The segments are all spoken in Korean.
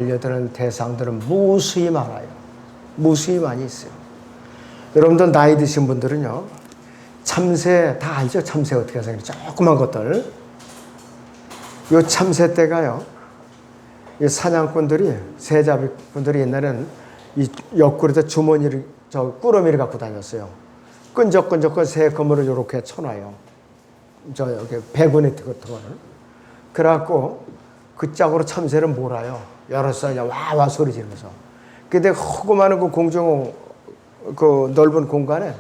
알려드는 대상들은 무수히 많아요. 무수히 많이 있어요. 여러분들 나이 드신 분들은요, 참새 다 알죠? 참새 어떻게 생겼죠? 조그만 것들. 요 참새 때가요, 이 사냥꾼들이, 새잡이꾼들이 옛날에는 이 옆구리에다 주머니를, 꾸러미를 갖고 다녔어요. 끈적끈적한 새 그물을 이렇게 쳐놔요. 여기 배구네 같은 거는. 그래갖고 그 짝으로 참새를 몰아요. 여러 살 와와 소리 지르면서. 근데 허구많은 그 공중, 그 넓은 공간에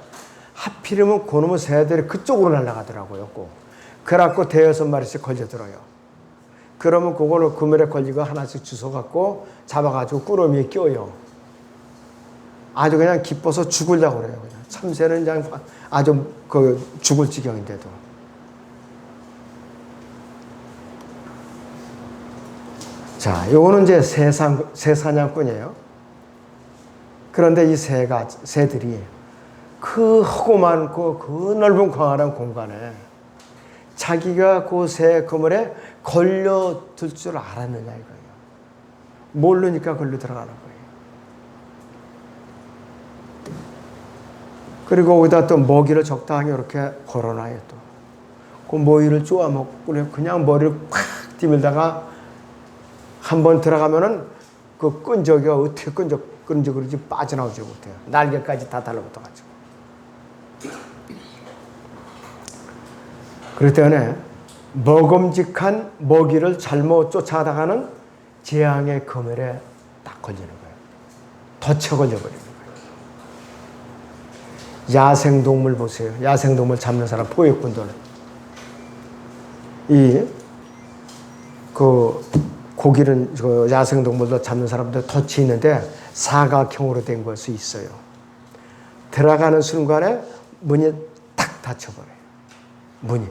하필이면 그놈의 새들이 그쪽으로 날아가더라고요. 그래갖고 대여섯 마리씩 걸려들어요. 그러면 그거를 그물에 걸리고 하나씩 주워갖고 잡아가지고 꾸러미에 껴요. 아주 그냥 기뻐서 죽으려고 그래요. 그냥. 참새는 그냥 아주 죽을 지경인데도. 자, 요거는 이제 새사냥꾼이에요. 그런데 이 새들이 그 허구만 그 넓은 광활한 공간에 자기가 그 새 그물에 걸려들 줄 알았느냐 이거예요. 모르니까 걸려 들어가는 거예요. 그리고 거기다 또 먹이를 적당히 이렇게 걸어놔요. 또 그 모이를 쪼아먹고 그냥 머리를 콱 디밀다가 한번 들어가면은 그 끈적이 어떻게 끈적끈적거리지 빠져나오지 못해요. 날개까지 다 달라붙어가지고. 그렇기 때문에 먹음직한 먹이를 잘못 쫓아다가는 재앙의 그물에 딱 걸리는 거예요. 덫에 걸려버리는 거예요. 야생동물 보세요. 야생동물 잡는 사람, 포획꾼들. 고기는 야생동물도 잡는 사람들 덫이 있는데 사각형으로 된 것이 있어요. 들어가는 순간에 문이 탁 닫혀버려요. 문이.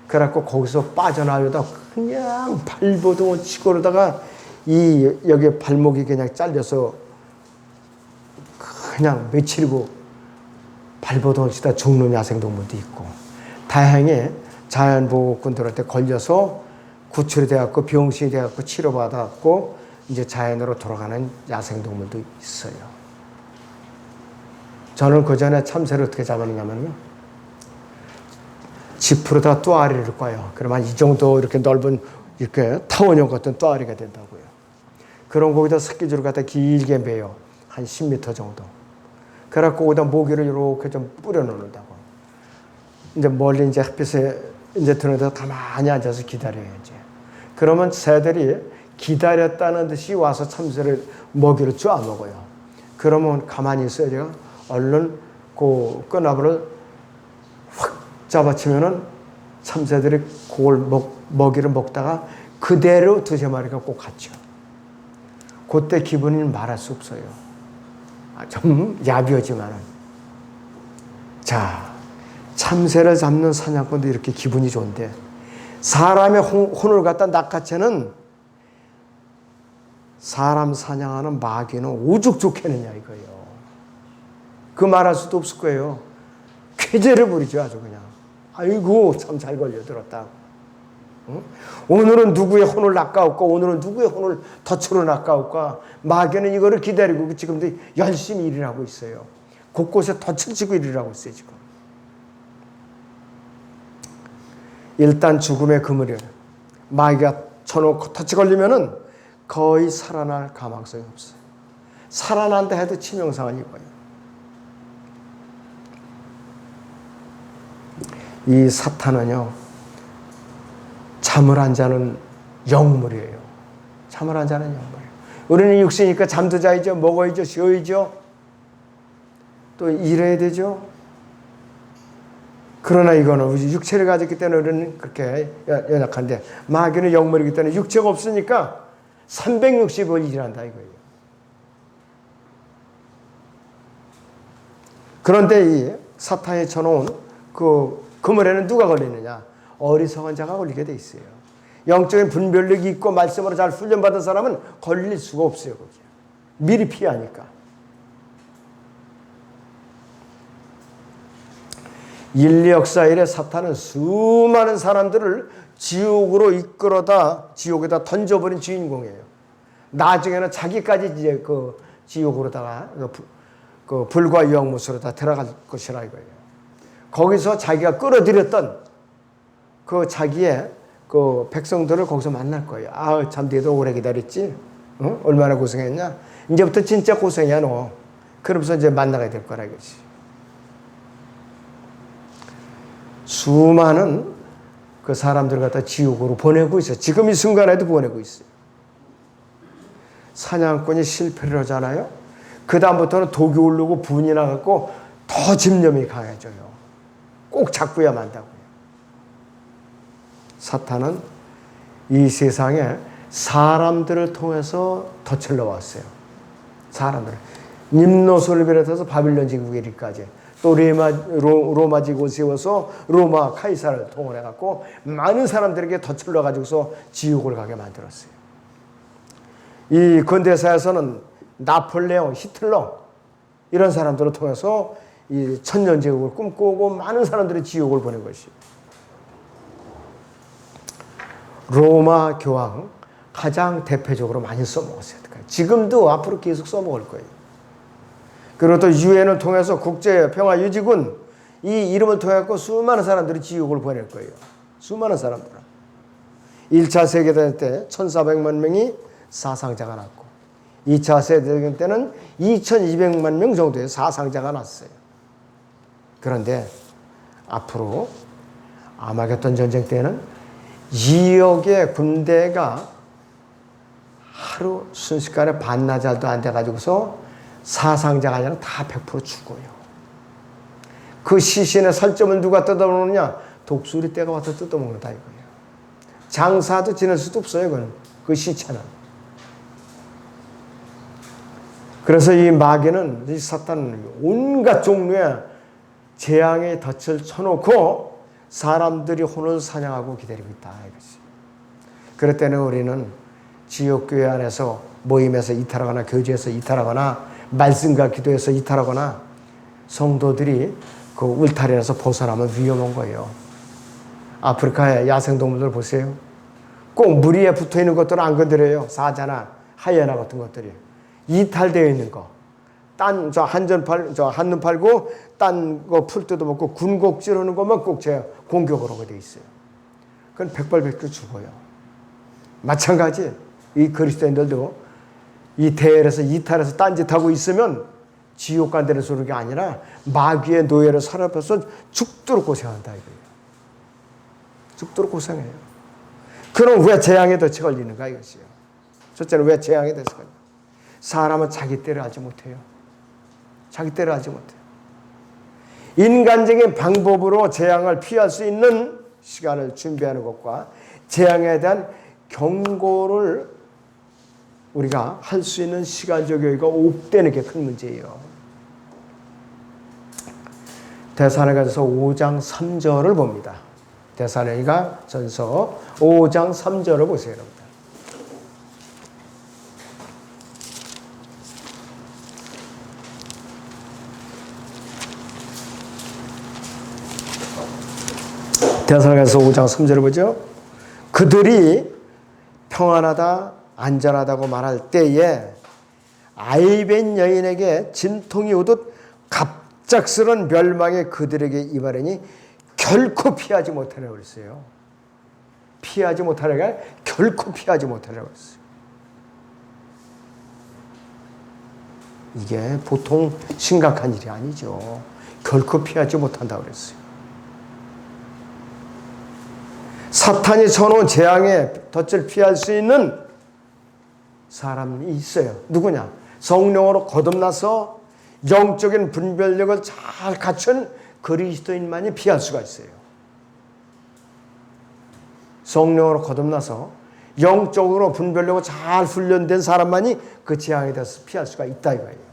그래갖고 거기서 빠져나오다 그냥 발버둥을 치고 그러다가 여기 발목이 그냥 잘려서 그냥 며칠이고 발버둥을 치다 죽는 야생동물도 있고, 다행히 자연보호꾼들한테 걸려서 구출이 돼갖고 병신이 돼갖고 치료받았고 이제 자연으로 돌아가는 야생동물도 있어요. 저는 그 전에 참새를 어떻게 잡았느냐면요, 지프로다 또아리를 꽈요. 그러면 이 정도 이렇게 넓은 이렇게 타원형 같은 또아리가 된다고요. 그럼 거기다 새끼줄을 갖다 길게 매요. 한 10m 정도. 그래갖고 거기다 모기를 이렇게 좀 뿌려놓는다고. 이제 멀리 이제 햇빛에 이제 드는 데서 가만히 앉아서 기다려요, 이제. 그러면 새들이 기다렸다는 듯이 와서 참새를 먹이를 쪼아 먹어요. 그러면 가만히 있어야 제가 얼른 그 끈나무를 확 잡아치면은 참새들이 그걸 먹이를 먹다가 그대로 두세 마리가 꼭 갔죠. 그때 기분이 말할 수 없어요. 좀 야비하지만은. 자, 참새를 잡는 사냥꾼도 이렇게 기분이 좋은데 사람의 혼을 갖다 낚아채는 사람 사냥하는 마귀는 오죽 좋겠느냐 이거예요. 그 말할 수도 없을 거예요. 쾌재를 부리죠, 아주 그냥. 아이고 참 잘 걸려들었다. 응? 오늘은 누구의 혼을 낚아올까, 오늘은 누구의 혼을 덫으로 낚아올까. 마귀는 이거를 기다리고 지금도 열심히 일을 하고 있어요. 곳곳에 덫을 치고 일을 하고 있어요 지금. 일단 죽음의 그물에 마귀가 쳐놓고 덫이 걸리면은 거의 살아날 가망성이 없어요. 살아난다 해도 치명상은 이거예요. 이 사탄은요, 잠을 안 자는 영물이에요. 잠을 안 자는 영물이에요. 우리는 육신이니까 잠도 자야죠, 먹어야죠, 쉬어야죠, 또 일해야 되죠. 그러나 이거는 우리 육체를 가졌기 때문에 우리는 그렇게 연약한데, 마귀는 영물이기 때문에 육체가 없으니까 360을 일한다 이거예요. 그런데 이 사탄이 쳐놓은 그 그물에는 누가 걸리느냐? 어리석은 자가 걸리게 돼 있어요. 영적인 분별력이 있고 말씀으로 잘 훈련받은 사람은 걸릴 수가 없어요. 거기에. 미리 피하니까. 인류 역사 이래 사탄은 수많은 사람들을 지옥으로 이끌어다 지옥에다 던져버린 주인공이에요. 나중에는 자기까지 이제 그 지옥으로다가 그 불과 영못으로 다 들어갈 것이라 이거예요. 거기서 자기가 끌어들였던 그 자기의 그 백성들을 거기서 만날 거예요. 아, 참 너도 오래 기다렸지? 어? 얼마나 고생했냐? 이제부터 진짜 고생이야 너. 그러면서 이제 만나게 될 거라 이거지. 수많은 그 사람들을 갖다 지옥으로 보내고 있어요. 지금 이 순간에도 보내고 있어요. 사냥꾼이 실패를 하잖아요. 그 다음부터는 독이 오르고 분이 나갖고 더 집념이 강해져요. 꼭 잡고야 만다고요. 사탄은 이 세상에 사람들을 통해서 덧칠러 왔어요. 사람들. 님노스를 비롯해서 바빌론 제국에 이르기까지 또 로마 제국을 세워서 로마 카이사를 동원해갖고 많은 사람들에게 덧칠러 가지고서 지옥을 가게 만들었어요. 이 근대사에서는 나폴레옹, 히틀러 이런 사람들을 통해서 이 천년제국을 꿈꾸고 많은 사람들이 지옥을 보낸 것이에요. 로마 교황 가장 대표적으로 많이 써먹었어요. 지금도 앞으로 계속 써먹을 거예요. 그리고 또 유엔을 통해서 국제평화유지군 이 이름을 통해 수많은 사람들이 지옥을 보낼 거예요. 수많은 사람들. 1차 세계대전 때 1,400만 명이 사상자가 났고 2차 세계대전 때는 2,200만 명 정도의 사상자가 났어요. 그런데 앞으로 아마겟돈 전쟁 때는 2억의 군대가 하루 순식간에 반나절도 안 돼가지고서 사상자가 아니라 다 100% 죽어요. 그 시신의 살점을 누가 뜯어먹느냐? 독수리 떼가 와서 뜯어먹는다 이거예요. 장사도 지낼 수도 없어요. 그건. 그 시체는. 그래서 이 마귀는 이 사탄은 온갖 종류의 재앙의 덫을 쳐놓고 사람들이 혼을 사냥하고 기다리고 있다 이거지. 그럴 때는 우리는 지역교회 안에서 모임에서 이탈하거나 교제에서 이탈하거나 말씀과 기도에서 이탈하거나 성도들이 그 울타리에서 벗어나면 위험한 거예요. 아프리카의 야생동물들 보세요. 꼭 물 위에 붙어있는 것들은 안 건드려요. 사자나 하이에나 같은 것들이. 이탈되어 있는 거. 저 한눈 팔고 딴 거 풀 뜯어먹고 군곡질 하는 것만 꼭 제 공격을 하게 돼 있어요. 그건 백발백중 죽어요. 마찬가지 이 그리스도인들도 이 대열에서 이탈해서 딴짓하고 있으면 지옥 간다는 소리가 아니라 마귀의 노예를 사로잡혀서 죽도록 고생한다 이거예요. 죽도록 고생해요. 그럼 왜 재앙에 덫이 걸리는가 이것이요. 첫째는 왜 재앙에 덫이 걸리는가. 사람은 자기 때를 알지 못해요. 자기 때를 알지 못해요. 인간적인 방법으로 재앙을 피할 수 있는 시간을 준비하는 것과 재앙에 대한 경고를 우리가 할 수 있는 시간적 여유가 없다는 게 큰 문제예요. 데살로니가전서 5장 3절을 봅니다. 데살로니가전서 5장 3절을 보세요. 여러분. 데살로니가전서 5장 3절을 보죠. 그들이 평안하다 안전하다고 말할 때에 아이벤 여인에게 진통이 오듯 갑작스런 멸망이 그들에게 임하려니 결코 피하지 못하려고 그랬어요. 피하지 못하려고 하니까 결코 피하지 못하려고 그랬어요. 이게 보통 심각한 일이 아니죠. 결코 피하지 못한다고 그랬어요. 사탄이 쳐놓은 재앙의 덫을 피할 수 있는 사람이 있어요. 누구냐? 성령으로 거듭나서 영적인 분별력을 잘 갖춘 그리스도인만이 피할 수가 있어요. 성령으로 거듭나서 영적으로 분별력을 잘 훈련된 사람만이 그 재앙에 대해서 피할 수가 있다 이거예요.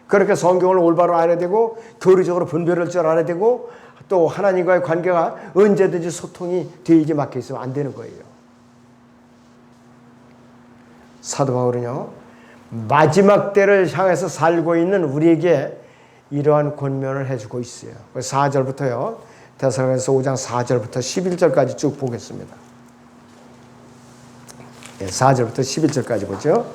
그렇게 성경을 올바로 알아야 되고 교리적으로 분별할 줄 알아야 되고 또 하나님과의 관계가 언제든지 소통이 되게 막혀 있으면 안 되는 거예요. 사도 바울은요, 마지막 때를 향해서 살고 있는 우리에게 이러한 권면을 해주고 있어요. 4절부터요, 데살로니가전서 5장 4절부터 11절까지 쭉 보겠습니다. 4절부터 11절까지 보죠.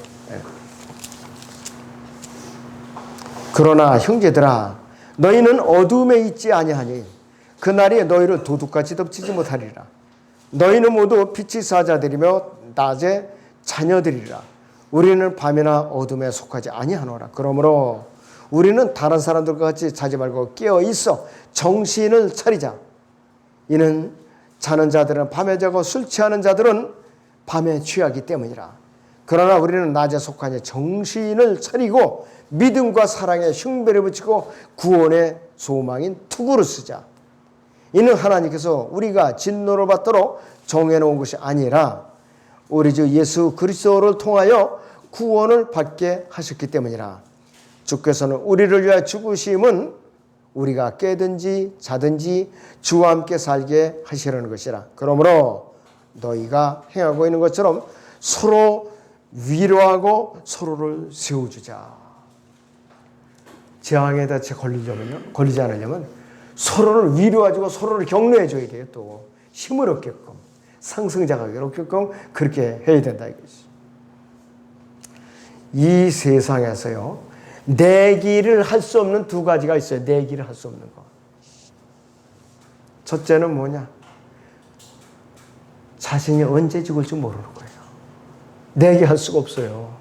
그러나 형제들아 너희는 어둠에 있지 아니하니 그날이 너희를 도둑같이 덮치지 못하리라. 너희는 모두 빛의 사자들이며 낮의 자녀들이라. 우리는 밤이나 어둠에 속하지 아니하노라. 그러므로 우리는 다른 사람들과 같이 자지 말고 깨어 있어 정신을 차리자. 이는 자는 자들은 밤에 자고 술 취하는 자들은 밤에 취하기 때문이라. 그러나 우리는 낮에 속하니 정신을 차리고 믿음과 사랑에 흉배를 붙이고 구원의 소망인 투구를 쓰자. 이는 하나님께서 우리가 진노를 받도록 정해놓은 것이 아니라 우리 주 예수 그리스도를 통하여 구원을 받게 하셨기 때문이라. 주께서는 우리를 위하여 죽으심은 우리가 깨든지 자든지 주와 함께 살게 하시려는 것이라. 그러므로 너희가 행하고 있는 것처럼 서로 위로하고 서로를 세워주자. 재앙에 다치 걸리지 않으려면 서로를 위로해주고 서로를 격려해줘야 돼요. 또 힘을 얻게끔 상승자가 얻게끔 그렇게 해야 된다 이것이. 이 세상에서요 내기를 할 수 없는 두 가지가 있어요. 내기를 할 수 없는 거. 첫째는 뭐냐? 자신이 언제 죽을지 모르는 거예요. 내기할 수가 없어요.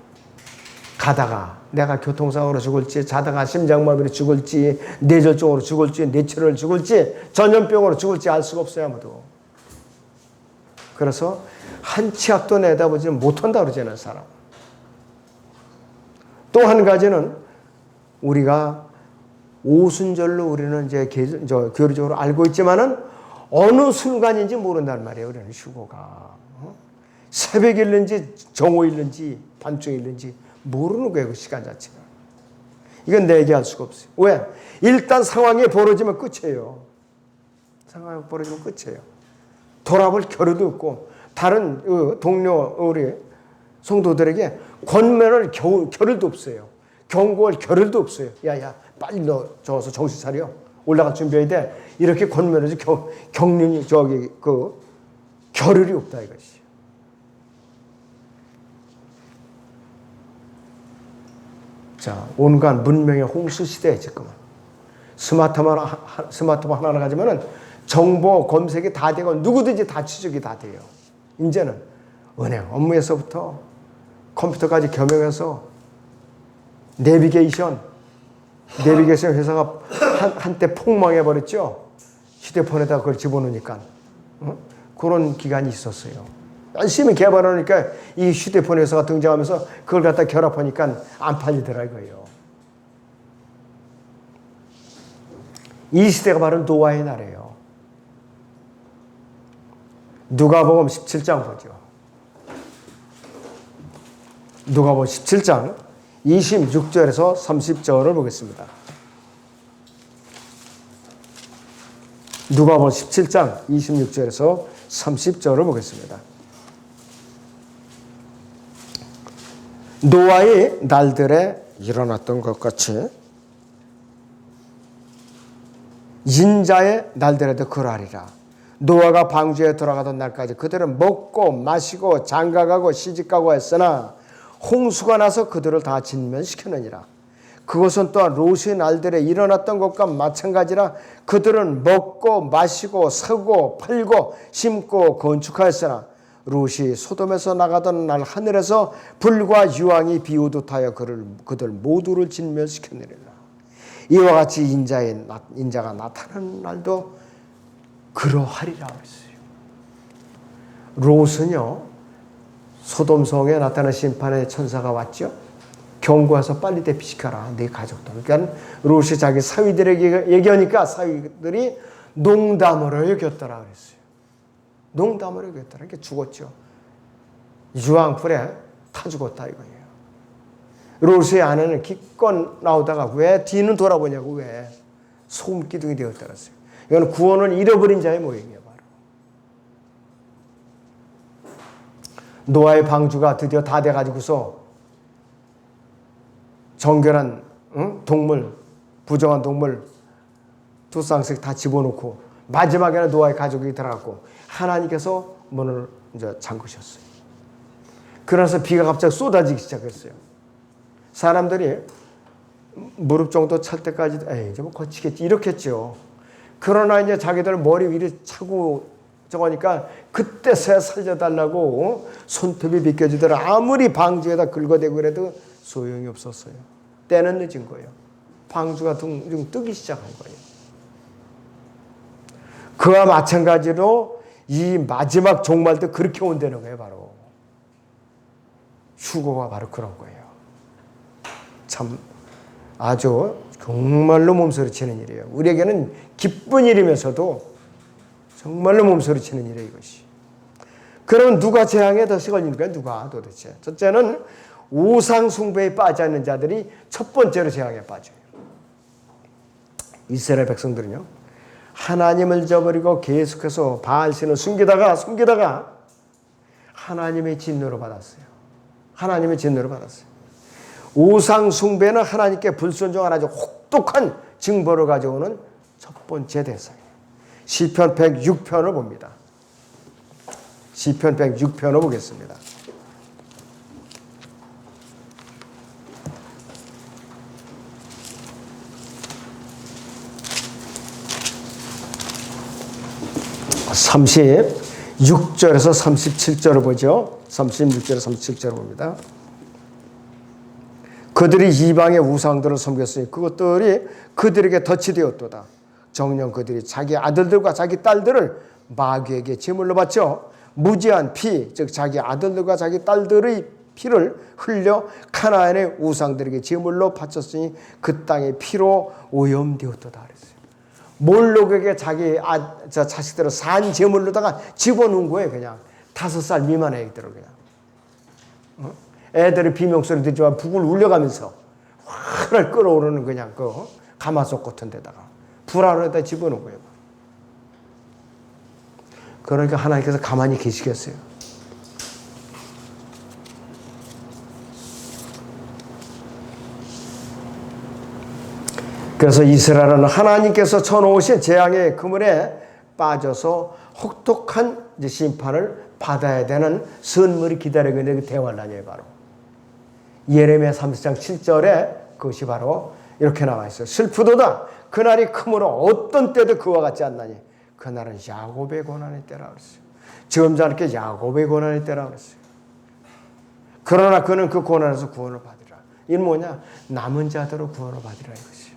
가다가 내가 교통사고로 죽을지, 자다가 심장마비로 죽을지, 뇌졸중으로 죽을지, 뇌출혈로 죽을지, 전염병으로 죽을지 알 수가 없어요. 아무도. 그래서 한 치 앞도 내다보지 못한다 그러잖아요. 사람. 또 한 가지는 우리가 오순절로 우리는 이제 교리적으로 알고 있지만은 어느 순간인지 모른단 말이에요. 우리는 휴고가. 새벽일는지 정오일는지 밤중일는지 모르는 거예요. 그 시간 자체가. 이건 내기할 수가 없어요. 왜? 일단 상황이 벌어지면 끝이에요. 상황이 벌어지면 끝이에요. 돌아볼 겨를도 없고 다른 동료 우리 성도들에게 권면을 겨를도 없어요. 경고할 겨를도 없어요. 야야 빨리 너 저어서 정신 차려. 올라갈 준비해야 돼. 이렇게 권면하지 경륜이 겨를이 없다 이것이. 자, 온갖 문명의 홍수 시대에 지금은 스마트폰 하나 가지면은 정보 검색이 다 되고 누구든지 다 추적이 다 돼요. 이제는 은행 업무에서부터 컴퓨터까지 겸용해서 내비게이션 회사가 한때 폭망해버렸죠. 휴대폰에다 그걸 집어넣으니까. 그런 기간이 있었어요. 열심히 개발하니까 이 휴대폰 회사가 등장하면서 그걸 갖다 결합하니까 안 팔리더라고요. 이 시대가 바로 노아의 날이에요. 누가복음 17장 보죠. 누가복음 17장 26절에서 30절을 보겠습니다. 누가복음 17장 26절에서 30절을 보겠습니다. 노아의 날들에 일어났던 것 같이 인자의 날들에도 그러하리라. 노아가 방주에 들어가던 날까지 그들은 먹고 마시고 장가가고 시집가고 했으나 홍수가 나서 그들을 다 진멸시켰느니라. 그것은 또한 롯의 날들에 일어났던 것과 마찬가지라. 그들은 먹고 마시고 사고 팔고 심고 건축하였으나 롯이 소돔에서 나가던 날 하늘에서 불과 유황이 비오듯 하여 그들 모두를 진멸시켰느니라. 이와 같이 인자가 나타나는 날도 그러하리라 그랬어요. 롯은요 소돔성에 나타난 심판의 천사가 왔죠. 경고해서 빨리 대피시켜라 네 가족들. 그러니까 롯이 자기 사위들에게 얘기하니까 사위들이 농담으로 여겼더라 그랬어요. 농담으로 여겼더라. 이렇게 죽었죠. 유황불에 타 죽었다 이거예요. 롯의 아내는 기껏 나오다가 왜 뒤는 돌아보냐고 왜 소금기둥이 되었더랬어요. 이건 구원을 잃어버린 자의 모형이에요. 바로. 노아의 방주가 드디어 다 돼가지고서 정결한 동물, 부정한 동물 두 쌍씩 다 집어넣고 마지막에는 노아의 가족이 들어갔고 하나님께서 문을 이제 잠그셨어요. 그러면서 비가 갑자기 쏟아지기 시작했어요. 사람들이 무릎 정도 찰 때까지 에이 좀 거치겠지 이렇게 했죠. 그러나 이제 자기들 머리 위를 차고 저거니까 그때서야 살려달라고 손톱이 비껴지더라. 아무리 방주에다 긁어대고 그래도 소용이 없었어요. 때는 늦은 거예요. 방주가 둥둥 뜨기 시작한 거예요. 그와 마찬가지로 이 마지막 종말도 그렇게 온다는 거예요. 바로 휴거가 바로 그런 거예요. 참 아주 정말로 몸서리치는 일이에요. 우리에게는 기쁜 일이면서도 정말로 몸서리치는 일이에요. 이것이. 그럼 누가 재앙에 더 걸리는가? 누가 도대체? 첫째는 우상 숭배에 빠져 있는 자들이 첫 번째로 재앙에 빠져요. 이스라엘 백성들은요, 하나님을 저버리고 계속해서 바알신을 숨기다가 하나님의 진노를 받았어요. 하나님의 진노를 받았어요. 우상 숭배는 하나님께 불순종한 아주 혹독한 징벌을 가져오는 첫 번째 대상이에요. 시편 106편을 봅니다. 시편 106편을 보겠습니다. (36절에서 37절을 보죠. 36절에서 37절을 봅니다. 그들이 이방의 우상들을 섬겼으니 그것들이 그들에게 덫이 되었도다. 정녕 그들이 자기 아들들과 자기 딸들을 마귀에게 제물로 바쳐 무지한 피, 즉 자기 아들들과 자기 딸들의 피를 흘려 가나안의 우상들에게 제물로 바쳤으니 그 땅의 피로 오염되었도다 그랬어요. 몰록에게 자기 자식들을 산 제물로다가 집어넣은 거예요. 그냥 5살 미만의 애들을 그냥. 애들이 비명소리 듣지만 북을 울려가면서 화를 끓어오르는 그냥 그 가마솥 같은 데다가 불화로에다 집어넣은 거예요. 그러니까 하나님께서 가만히 계시겠어요? 그래서 이스라엘은 하나님께서 쳐놓으신 재앙의 그물에 빠져서 혹독한 심판을 받아야 되는 선물이 기다리고 있는 그 대환란이에요. 바로 예레미야 30장 7절에 그것이 바로 이렇게 나와 있어요. 슬프도다. 그날이 크므로 어떤 때도 그와 같지 않나니 그날은 야곱의 고난의 때라 그랬어요. 점잖게 야곱의 고난의 때라 그랬어요. 그러나 그는 그 고난에서 구원을 받으라. 이는 뭐냐? 남은 자들로 구원을 받으라 이것이에요.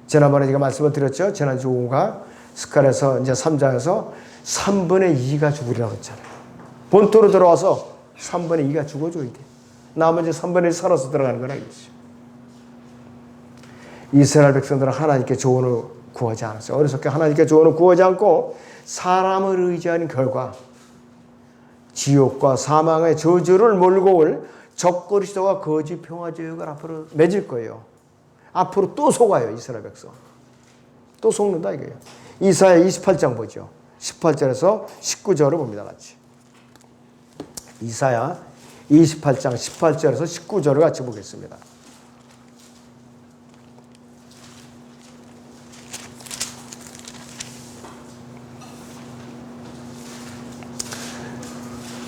지난번에 제가 말씀을 드렸죠. 지난주 오후가 스칼에서 이제 3장에서 3분의 2가 죽으리라고 했잖아요. 본토로 들어와서 3분의 2가 죽어줘야 돼. 나머지 3분의 1 살아서 들어가는 거라 이거죠. 이스라엘 백성들은 하나님께 조언을 구하지 않았어요. 어리석게 하나님께 조언을 구하지 않고 사람을 의지하는 결과 지옥과 사망의 저주를 몰고 올 적그리스도와 거짓 평화제역을 앞으로 맺을 거예요. 앞으로 또 속아요. 이스라엘 백성. 또 속는다 이거예요. 이사야 28장 보죠. 18절에서 19절을 봅니다. 같이. 이사야 28장 18절에서 19절을 같이 보겠습니다.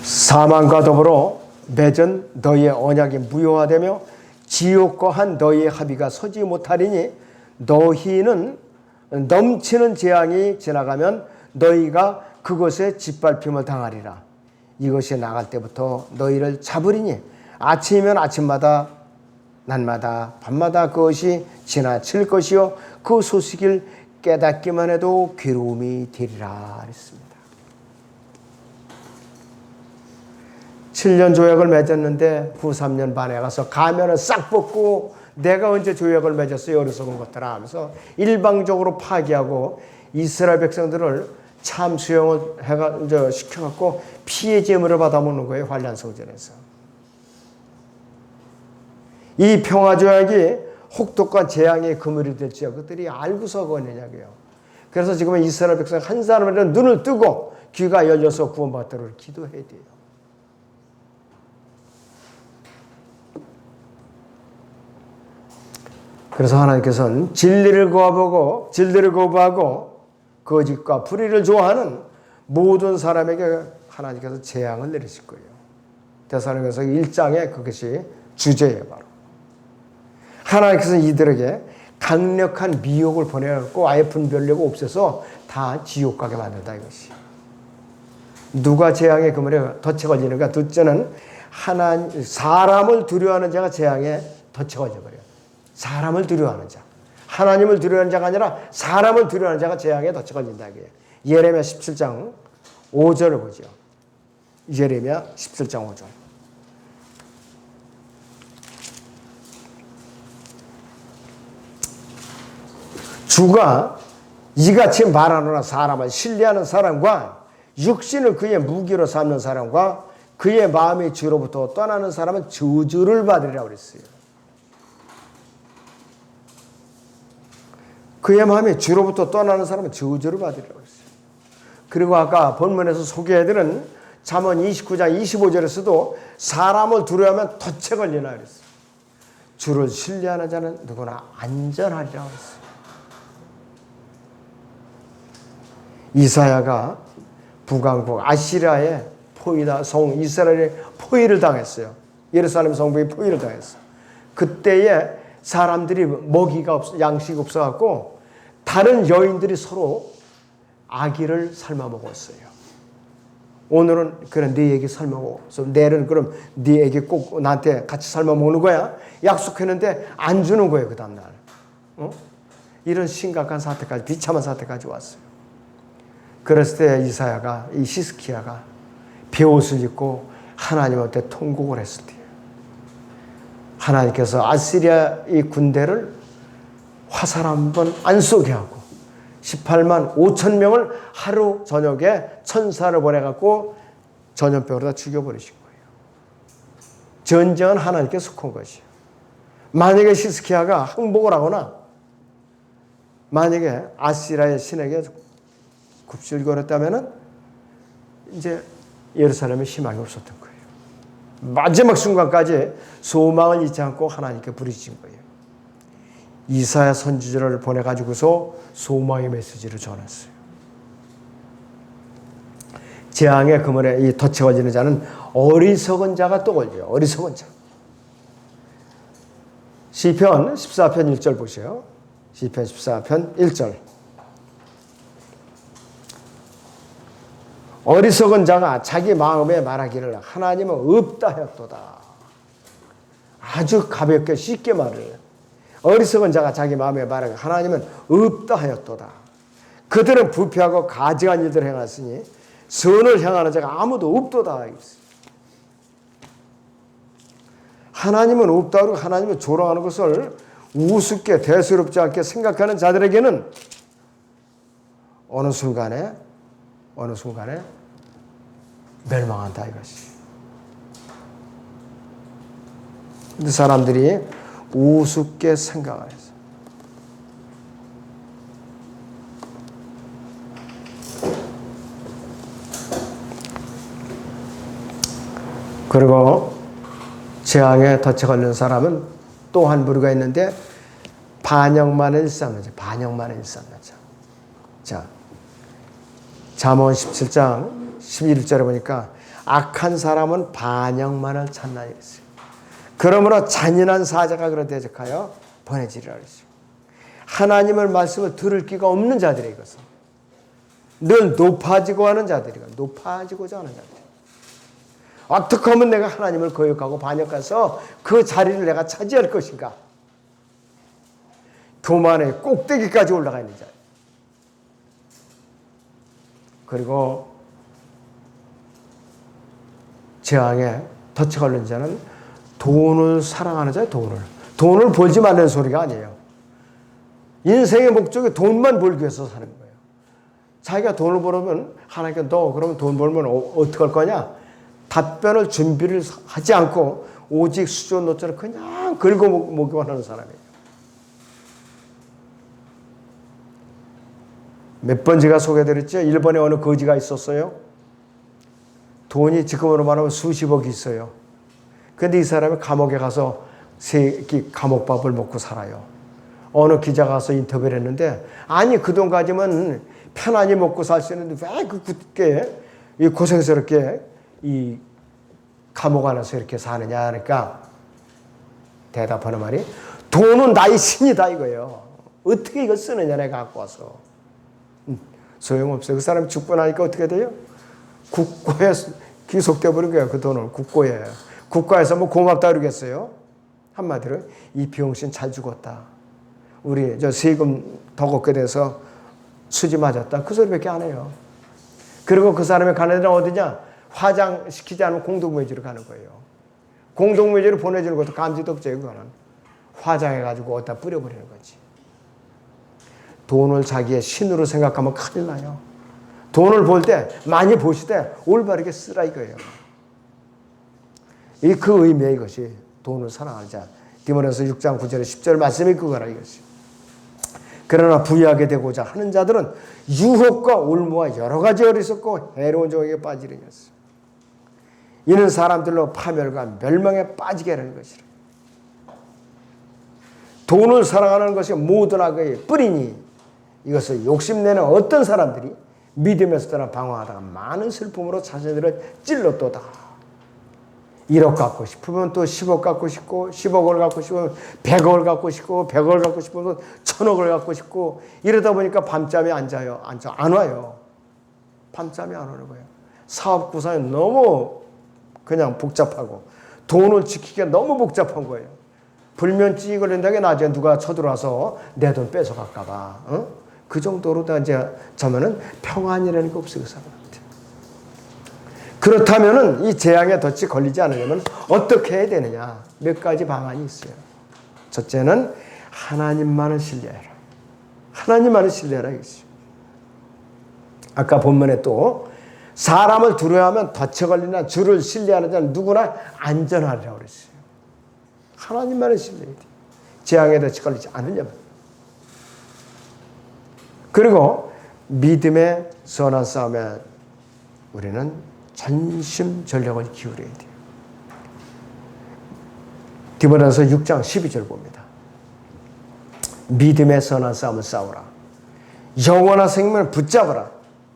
사망과 더불어 맺은 너희의 언약이 무효화되며 지옥과 한 너희의 합의가 서지 못하리니 너희는 넘치는 재앙이 지나가면 너희가 그것에 짓밟힘을 당하리라. 이것이 나갈 때부터 너희를 잡으리니 아침이면 아침마다 날마다 밤마다 그것이 지나칠 것이요 그 소식을 깨닫기만 해도 괴로움이 되리라 그랬습니다. 7년 조약을 맺었는데 후 3년 반에 가서 가면을 싹 벗고 내가 언제 조약을 맺었어요? 어리석은 것들아 하면서 일방적으로 파기하고 이스라엘 백성들을 참수형을 시켜갖고 피의 제물을 받아먹는 거예요. 환란성전에서. 이 평화조약이 혹독한 재앙의 그물이 될지 그들이 알고서 그거냐고요. 그래서 지금은 이스라엘 백성 한 사람이라도 눈을 뜨고 귀가 열려서 구원받도록 기도해야 돼요. 그래서 하나님께서는 진리를 거부하고 거짓과 불의를 좋아하는 모든 사람에게 하나님께서 재앙을 내리실 거예요. 데살로니가서 1장에 그것이 주제예요. 바로 하나님께서 이들에게 강력한 미혹을 보내갖고 아예 분별력을 없애서 다 지옥 가게 만든다 이것이. 누가 재앙의 그물에 덫에 걸리는가? 둘째는 사람을 두려워하는 자가 재앙에 덫에 걸려버려요. 사람을 두려워하는 자. 하나님을 두려워하는 자가 아니라 사람을 두려워하는 자가 재앙에 덫에 걸린다 이거예요. 예레미야 17장 5절을 보죠. 예레미야 17장 5절. 주가 이같이 말하노라. 사람을 신뢰하는 사람과 육신을 그의 무기로 삼는 사람과 그의 마음이 주로부터 떠나는 사람은 저주를 받으리라고 그랬어요. 그의 마음이 주로부터 떠나는 사람은 저주를 받으리라고 그랬어요. 그리고 아까 본문에서 소개해드린 잠언 29장 25절에서도 사람을 두려워하면 덫에 걸리나 그랬어요. 주를 신뢰하는 자는 누구나 안전하리라고 그랬어요. 이사야가 북왕국 아시리아의 성 이스라엘의 포위를 당했어요. 예루살렘 성벽이 포위를 당했어요. 그때에 사람들이 먹이가 양식이 없어갖고 다른 여인들이 서로 아기를 삶아 먹었어요. 오늘은 그래 네 애기 삶아 먹어. 내일은 그럼 네 애기 꼭 나한테 같이 삶아 먹는 거야. 약속했는데 안 주는 거예요 그 다음날. 이런 심각한 사태까지 비참한 사태까지 왔어요. 그랬을 때 이사야가 이 히스기야가 베옷을 입고 하나님한테 통곡을 했을 때요. 하나님께서 아시리아 이 군대를 화살 한번 안 쏘게 하고 18만 5천 명을 하루 저녁에 천사를 보내갖고 전염병으로 다 죽여버리신 거예요. 전쟁은 하나님께 속한 것이에요. 만약에 히스기야가 항복을 하거나 만약에 아시리아의 신에게 굽실 거렸다면은 이제 예루살렘에 희망이 없었던 거예요. 마지막 순간까지 소망을 잊지 않고 하나님께 부르짖은 거예요. 이사야 선지자를 보내가지고서 소망의 메시지를 전했어요. 재앙의 그물에 이 덫에 걸리는 자는 어리석은 자가 또 걸려요. 어리석은 자. 시편 14편 1절 보세요. 시편 14편 1절. 어리석은 자가 자기 마음에 말하기를 하나님은 없다 하였도다. 아주 가볍게 쉽게 말을. 어리석은 자가 자기 마음에 말하기를 하나님은 없다 하였도다. 그들은 부패하고 가증한 일들을 행하였으니 선을 행하는 자가 아무도 없도다. 하나님은 없다 그러고 하나님을 조롱하는 것을 우습게 대수롭지 않게 생각하는 자들에게는 어느 순간에 멸망한다 이것이. 근데 사람들이 우습게 생각을 해서 그리고 재앙에 덫에 걸린 사람은 또 한 부류가 있는데 반역만을 일삼는 자. 반역만을 일삼는 자. 자, 잠언 17장 11절에 보니까 악한 사람은 반역만을 찾나 이랬어요. 그러므로 잔인한 사자가 그런 대적하여 보내지리라 그랬어요. 하나님의 말씀을 들을 기가 없는 자들이 이것은 늘 높아지고 하는 자들이가 높아지고자 하는 자들. 어떻게 하면 내가 하나님을 거역하고 반역해서 그 자리를 내가 차지할 것인가? 교만의 꼭대기까지 올라가 있는 자. 그리고 재앙에 덫에 걸린 자는 돈을 사랑하는 자예요. 돈을 벌지 말라는 소리가 아니에요. 인생의 목적이 돈만 벌기 위해서 사는 거예요. 자기가 돈을 벌으면 하나님께 너 그러면 돈 벌면 어떻게 할 거냐? 답변을 준비를 하지 않고 오직 수저 노처럼 그냥 긁어먹기만 하는 사람이에요. 몇 번 제가 소개해드렸죠. 일본에 어느 거지가 있었어요. 돈이 지금으로 말하면 수십억이 있어요. 그런데 이 사람이 감옥에 가서 세 끼 감옥밥을 먹고 살아요. 어느 기자가 가서 인터뷰를 했는데 아니 그 돈 가지면 편안히 먹고 살 수 있는데 왜 그렇게 고생스럽게 이 감옥 안에서 이렇게 사느냐 하니까 대답하는 말이 돈은 나의 신이다 이거예요. 어떻게 이걸 쓰느냐 내가 갖고 와서. 소용없어요. 그 사람이 죽고 나니까 어떻게 돼요? 국고에 귀속돼 버린 거예요. 그 돈을 국고에. 국가에서 뭐 고맙다 그러겠어요? 한마디로 이 병신 잘 죽었다. 우리 저 세금 더 걷게 돼서 수지 맞았다. 그 소리밖에 안 해요. 그리고 그 사람이 가는 데는 어디냐? 화장시키지 않으면 공동묘지로 가는 거예요. 공동묘지로 보내주는 것도 감지도 없죠. 그거는. 화장해가지고 어디다 뿌려버리는 거지. 돈을 자기의 신으로 생각하면 큰일 나요. 돈을 벌 때 많이 보시되 올바르게 쓰라 이거예요. 그 의미의 이것이 돈을 사랑하자. 디모데전서 6장 9절에 10절 말씀이 그거라 이것이. 그러나 부유하게 되고자 하는 자들은 유혹과 올무와 여러 가지 어리석고 해로운 종에게 빠지는 것이다. 이는 사람들로 파멸과 멸망에 빠지게 하는 것이라. 돈을 사랑하는 것이 모든 악의 뿌리니 이것을 욕심내는 어떤 사람들이 믿음에서 떠나 방황하다가 많은 슬픔으로 자신들을 찔렀도다. 1억 갖고 싶으면 또 10억 갖고 싶고 10억을 갖고 싶으면 100억을 갖고 싶고 100억을 갖고 싶으면 1000억을 갖고 싶고 이러다 보니까 밤잠이 안 와요. 밤잠이 안 오는 거예요. 사업 구상이 너무 그냥 복잡하고 돈을 지키기가 너무 복잡한 거예요. 불면증이 걸린다게 낮에 누가 쳐들어와서 내 돈 뺏어갈까 봐. 그 정도로 다 이제 자면은 평안이라는 게 없어요. 그 사람한테. 그렇다면은 이 재앙에 덫이 걸리지 않으려면 어떻게 해야 되느냐? 몇 가지 방안이 있어요. 첫째는 하나님만을 신뢰해라. 하나님만을 신뢰해라 이것이. 아까 본문에 또 사람을 두려워하면 덫에 걸리나 주를 신뢰하는 자는 누구나 안전하리라고 그랬어요. 하나님만을 신뢰해야 돼요. 재앙에 덫이 걸리지 않으려면. 그리고 믿음의 선한 싸움에 우리는 전심전력을 기울여야 돼요. 디모데전서 6장 12절 봅니다. 믿음의 선한 싸움을 싸우라. 영원한 생명을 붙잡으라.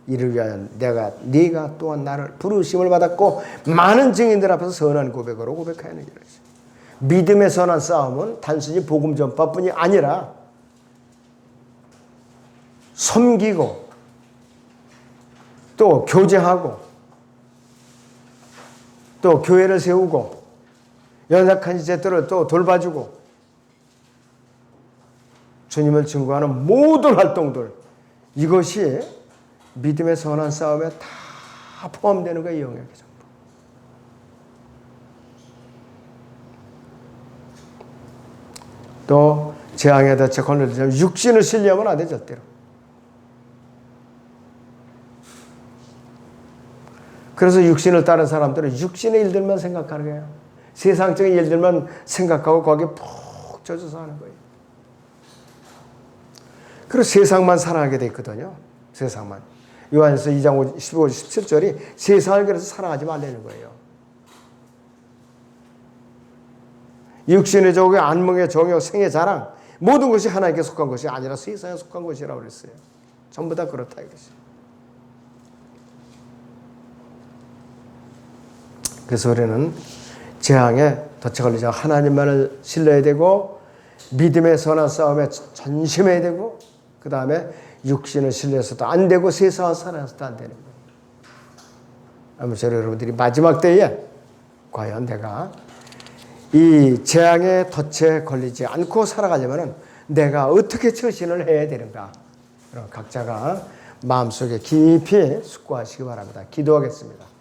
이를 위하여 네가 또한 나를 부르심을 받았고 많은 증인들 앞에서 선한 고백으로 고백하였느니라. 믿음의 선한 싸움은 단순히 복음 전파뿐이 아니라 섬기고 또 교제하고 또 교회를 세우고 연약한 지체들을 또 돌봐주고 주님을 증거하는 모든 활동들, 이것이 믿음의 선한 싸움에 다 포함되는 거예요. 영역이 전부. 또 재앙에 덫에 걸려들면 육신을 신뢰하면 안 돼. 절대로. 그래서 육신을 따른 사람들은 육신의 일들만 생각하는 거예요. 세상적인 일들만 생각하고 거기에 푹 젖어서 하는 거예요. 그리고 세상만 사랑하게 돼 있거든요. 세상만. 요한일서 2장 15, 17절이 세상을 그래서 사랑하지 말라는 거예요. 육신의 정욕, 안목의 정욕, 생의 자랑, 모든 것이 하나님께 속한 것이 아니라 세상에 속한 것이라고 그랬어요. 전부 다 그렇다 이것이. 그래서 우리는 재앙에 덫에 걸리지 않고 하나님만을 신뢰해야 되고 믿음의 선한 싸움에 전심해야 되고 그 다음에 육신을 신뢰해서도 안 되고 세상을 사랑해서도 안 되는 거예요. 아무쪼록 여러분들이 마지막 때에 과연 내가 이 재앙의 덫에 걸리지 않고 살아가려면 내가 어떻게 처신을 해야 되는가? 각자가 마음속에 깊이 숙고하시기 바랍니다. 기도하겠습니다.